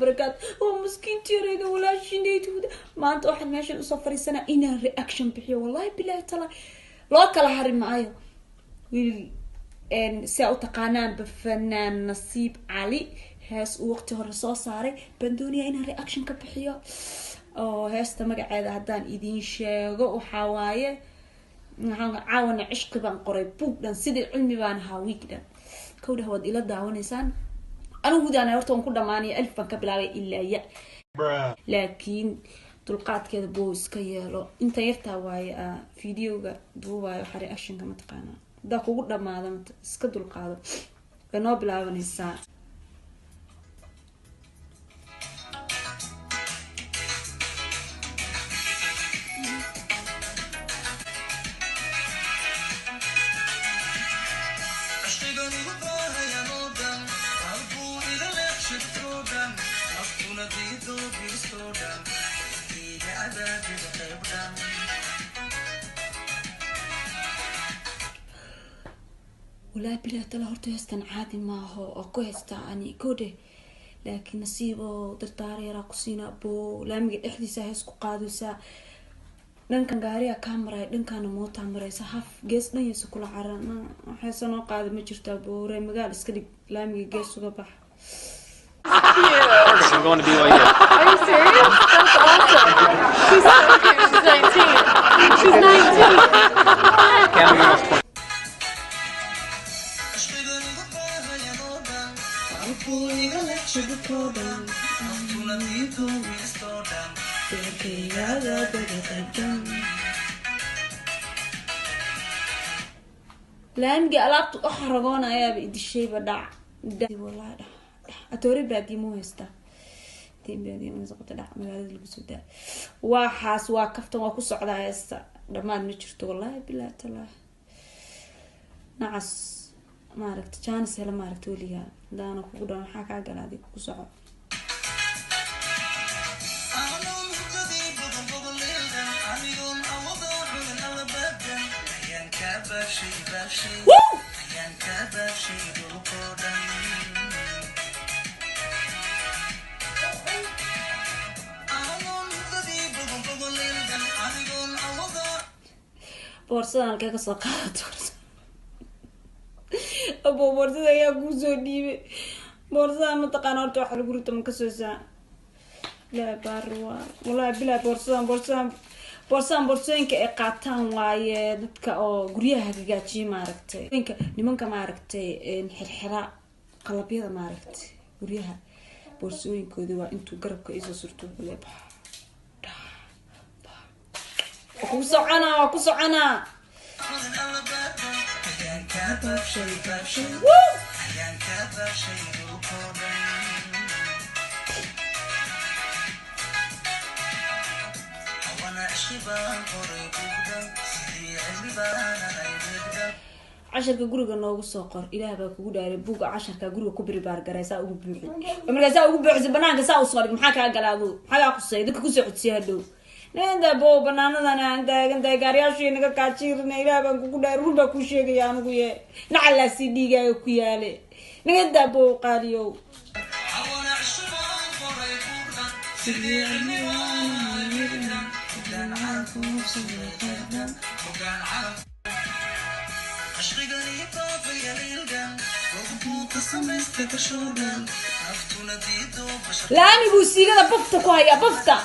وبركاته ومسكين تيريدا ولا شنيتو ما انت واحد ماشي وصفري سنه إنا رياكشن بحي والله بالله تلا لو كلا حرم معايا ان ساو تقانان بفنان نصيب علي هاس وقت هرسو صاري بندونيا إنا رياكشن كبحيو oo heesta magaceeda hadaan idin sheego waxa waaye caawana cishqi baan qoray book dhan sidii cilmi baan ahaa week dhan kowda wad ila daawanaysaan anigu daan horta waan ku dhamaanay alif baan ka bilaabay ilaa ya laakiin dulqaadkeeda boo iska yeelo inta yarta waaye videoga duubay waxa reaction ka mataqaana da kugu dhamaado iska dulqaado kanoo bilaabanaysaa ولا بلا تلا هرتو هستن عادي ما هو أكو هستا أني كوده لكن نصيبه درتاري راقصينا أبو لامي إحدي ساهس قادو سا دن كان غاريا كاميرا دن كان موتا مري صحف جيس دن يسكول عرنا حسنو قاد ما جرتا أبو ري مقال اسكدي لامي جيس سوغا بح I'm going to be like this. Are you serious? That's awesome. She's so cute. She's 19. She's 19. Can't be almost 20. لامي قلبت أحرقون يا بيد الشيء بدع والله ده أتوري بعدي مو هستا تيم بعدي من زقت ده من هذا البسودة وحاس وكفت وكوس على هستا لما نشرت والله بالله تلا نعس ما عرفت كان سهل ما عرفت وليها ده أنا كقدر حكى على هذه كوس على بورصة كيك سقطت أبو بورصة يا جوزوني بورصة متقنة تروح الجروت مكسوسة لا بروا والله بلا بورصة إنك قاتان واي دتك أو قريها هجاجي ما عرفتي إنك نمك ما عرفتي حرحرة قلبيها ما عرفتي قريها بورصة إنك دوا أنتو قربك إذا صرتوا بلا وكوسو عنا عشرة جورجا نوع ساقر إله بقى كوجا داري بوجا عشرة جورجا كبري بارجر يسا أو بيعي أمريكا يسا أو بيعي زبنان يسا أو صارك محاكا على حاجة قصية ذيك كوسع تسيهدو نين بو بنانا دانا أنت كارياشي إنك كاتشير نيلا بقى كوجا داري روبا كوشيء كيانو كيه نعلى سيدي جاي كياله نين بو قاريو لا أنا بوسي كذا بفتة كويا بفتة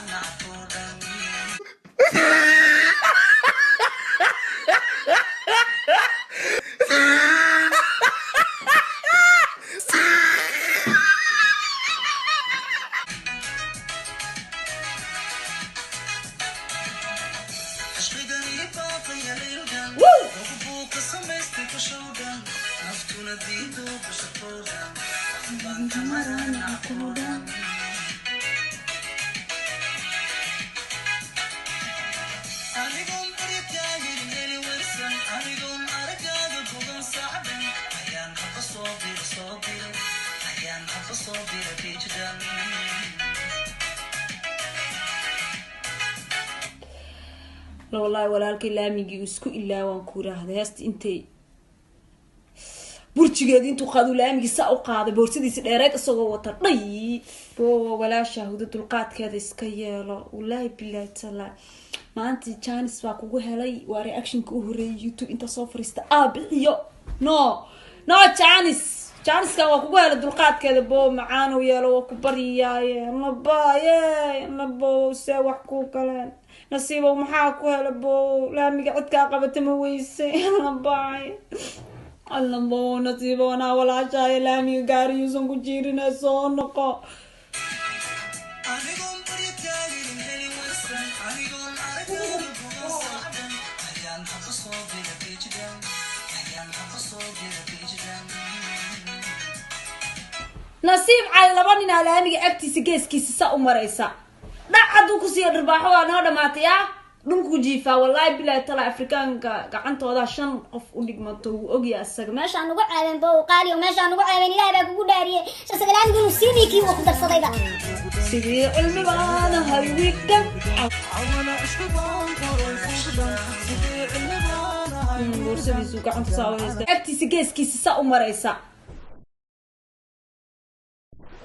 لا والله ولا الكلامي يسكو إلا وانكورة هذا هست انتي burjigeedii intuu qaado laamigiisa u qaaday boorsidiisa dheereed isagoo wata dhay boo walaasha huda dulqaadkeeda iska yeelo wallaahi billahi taala maanta Janice baa kugu helay waa reactionka u horeeyay YouTube inta soo fariista bixiyo no Janice ka waa kugu helay dulqaadkeeda boo macaan u yeelo waa ku bariyaaye nabaaye se wax ku galeen nasiibo maxaa ku helay boo laamiga cidka qabata ma weyse nabaaye الله نصيبنا ولا شيء لامي قاري يوسن كجيرنا صونقو نصيب على لبننا لامي أكتي سجيس كيس سأمريسا لا عدو كسي الرباحوا أنا هذا ماتيا dhunku jiifa wallahi bilaa tala afrikaanka gacantooda shan qof u dhigmato uu ogyahay asaga meeshaan ugu caawen boo qaali meeshaan ugu caawen ilaahay baa kugu dhaariyay shaqalaan gulu sidii wax darsadayda sidii cilmi baana halwiikan awana ishbaan sidii gacanta saawaysta agtiisa geeskiisa sa u maraysa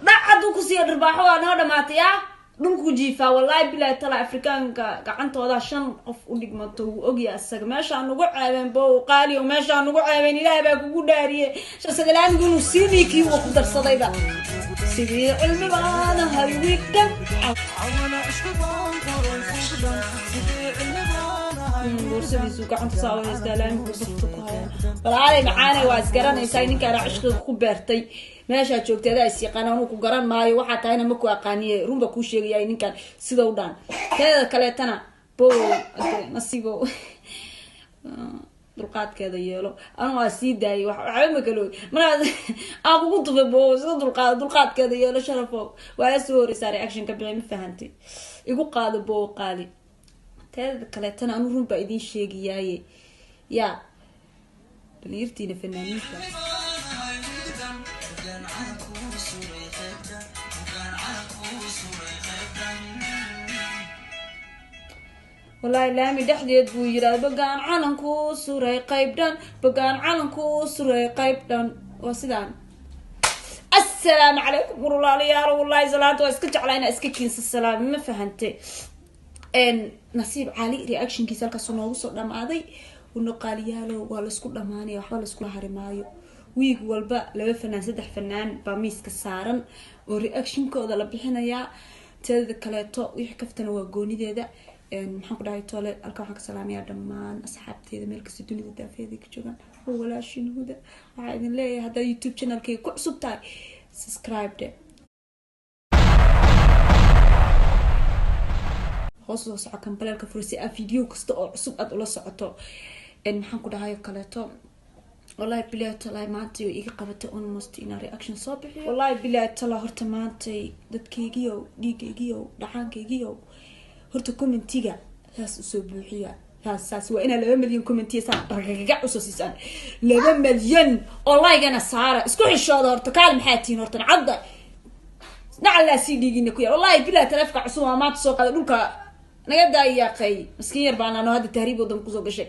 dhacadu ku sii dharbaaxo ana dhamaataya dhunku jiifa wallahi bilaa tala afrikaanka gacantooda shan qof u dhigmato uu ogyahay asaga meeshaan ugu caawen boo qaali meeshaan ugu caawen ilaahay baa kugu dhaariyay shaqalaan gulu sidii wax darsadayda sidii cilmi baana halwiikan awana ishbaan sidii gacanta saawaysta laamku safto ku haya walaal macaane waa isgaranaysaa ninka raashqiga ku beertay meesha joogteeda is yaqaan uu ku garan maayo waxa taayna ma ku aqaaniye runba ku sheegayay ninkan sida u dhan teeda kale tana boo nasiibo dulqaadkeeda yeelo anu waa sii daayay waxa ma kalo marad aan kugu dubay boo sida dulqaadkeeda yeelo sharafo waa soo horeysay reaction ka bixin fahantay igu qaado boo qaali teeda kale tana anu runba idin sheegayay ya baliirtiina fanaaniinta والله لامي دحديد بو يراد بقان علنكو سوري قيبدان بقان علنكو سوري قيبدان وسيدان السلام عليكم ورحمة الله يا رب والله صلاة واسكت علينا اسكتكينس السلام ما فهمتي ان نصيب علي رياكشن كيسال كسنو وسو دماداي ونقال يالو waa la isku dhamaanay waxa la isku harimaayo week walba laba fanaan saddex fanaan baa miiska saaran oo reaction-kooda la bixinaya teeda kaleeto wixii kaftana waa goonideeda maxaan ku dhahay toole halka waxaan ka salaamayaa dhammaan asxaabteeda meel kasta dunida daafeeda ka joogan oo walaashin huda waxaa idin leeyahay hadda YouTube channel-kayga ku cusub tahay subscribe hoos loo soco kambalelka fursi video kasta oo cusub aad ula socoto maxaan ku dhahay kaleeto wallahi billahi taala maantay iga qabatay almost in reaction soo bixiyo wallahi billahi taala horta maantay dadkaygiyo dhiigaygiyo dhaqankaygiyo horta commentiga saas u soo buuxiya saas waa ina 2 milyan commentiga saas ragaga usosiisan 2 milyan oo like-ana saara isku xishooda horta kaal maxaa tiin horta cadda nacala si dhiigina ku yar wallahi billahi taleefka cusub ma maanta soo qada dhulka naga daayaqay miskiin yar baan hada tahriib wadan ku soo gashay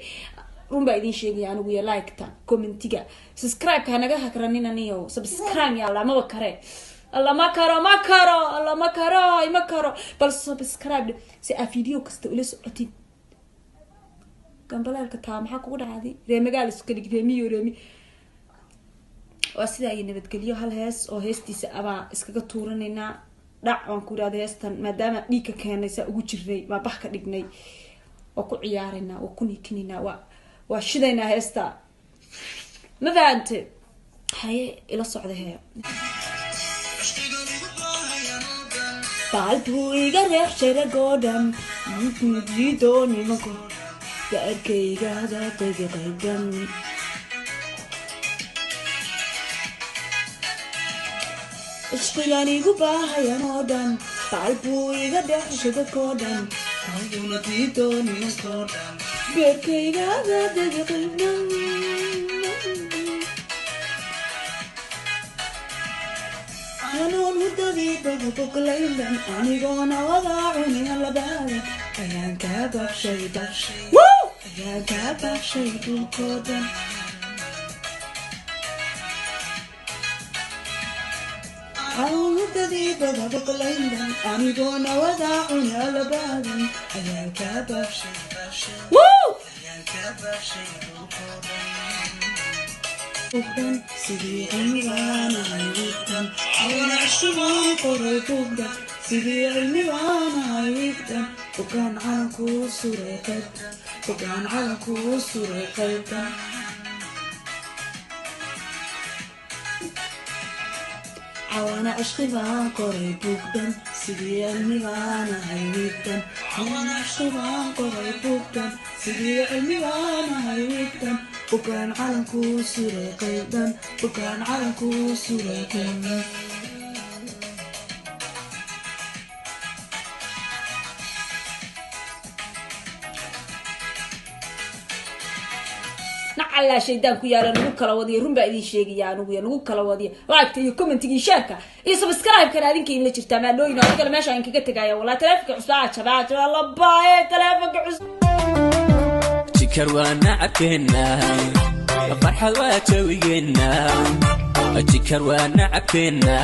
runba idin sheegay anigu ya like ta commentiga subscribe ka naga hakranina niyo subscribe ya Allah ma karo bal subscribe si a video kasta ula socotid gambalaalka taa maxaa kugu dhacday reemagaal isku dhigreemiyo reemi waa sida ay nabadgeliyo hal hees oo heestiisa aba iskaga tuuranayna dhac aan ku raad heestan maadaama dhiigka keenaysa ugu jiray ma bax ka dhignay oo ku ciyaarayna oo ku nikinina waa shidayna heesta ma fahamtay haye ila socday hee balbu iga reexshay goodam jido nimanku gaarkayga dadayga qaydan ishqigani gu baahayan oo dhan balbu iga reexshay goodam jido nimanku gaarkayga dadayga qaydan أنا ودي بقولك ليلا أنا جونا وضعوني هلا بعد أيام كابر شيء دش أيام كابر شيء بالكودة عودتي بضرب الليل أميقون وداعون على بعض أيا كابر ووو بوغدان سيدي عمران عيوبدان عوانا عشبان قري بوغدان سيدي عمران عيوبدان وكان عالكو سوري قيبدان وكان عالكو سوري قيبدان عوانا عشقي بان قري بوغدان سيدي عمران عيوبدان عوانا عشقي بان قري بوغدان سيدي عمران عيوبدان وكان عالكو سوري قيبدان وكان عالكو سوري قيبدان نعلا شيدان كو يالا نغو كلا وديا رون با idin sheegaya anugu nagu kala wadiya like iyo comment-igi sheeka iyo subscribe kana adinka in la jirta ma nooyina oo kala meesha aan kaga tagaya wala taleefanka cusbaa jabaa la baaye taleefanka cusub jikar wana akena farxad waa jawigena jikar wana akena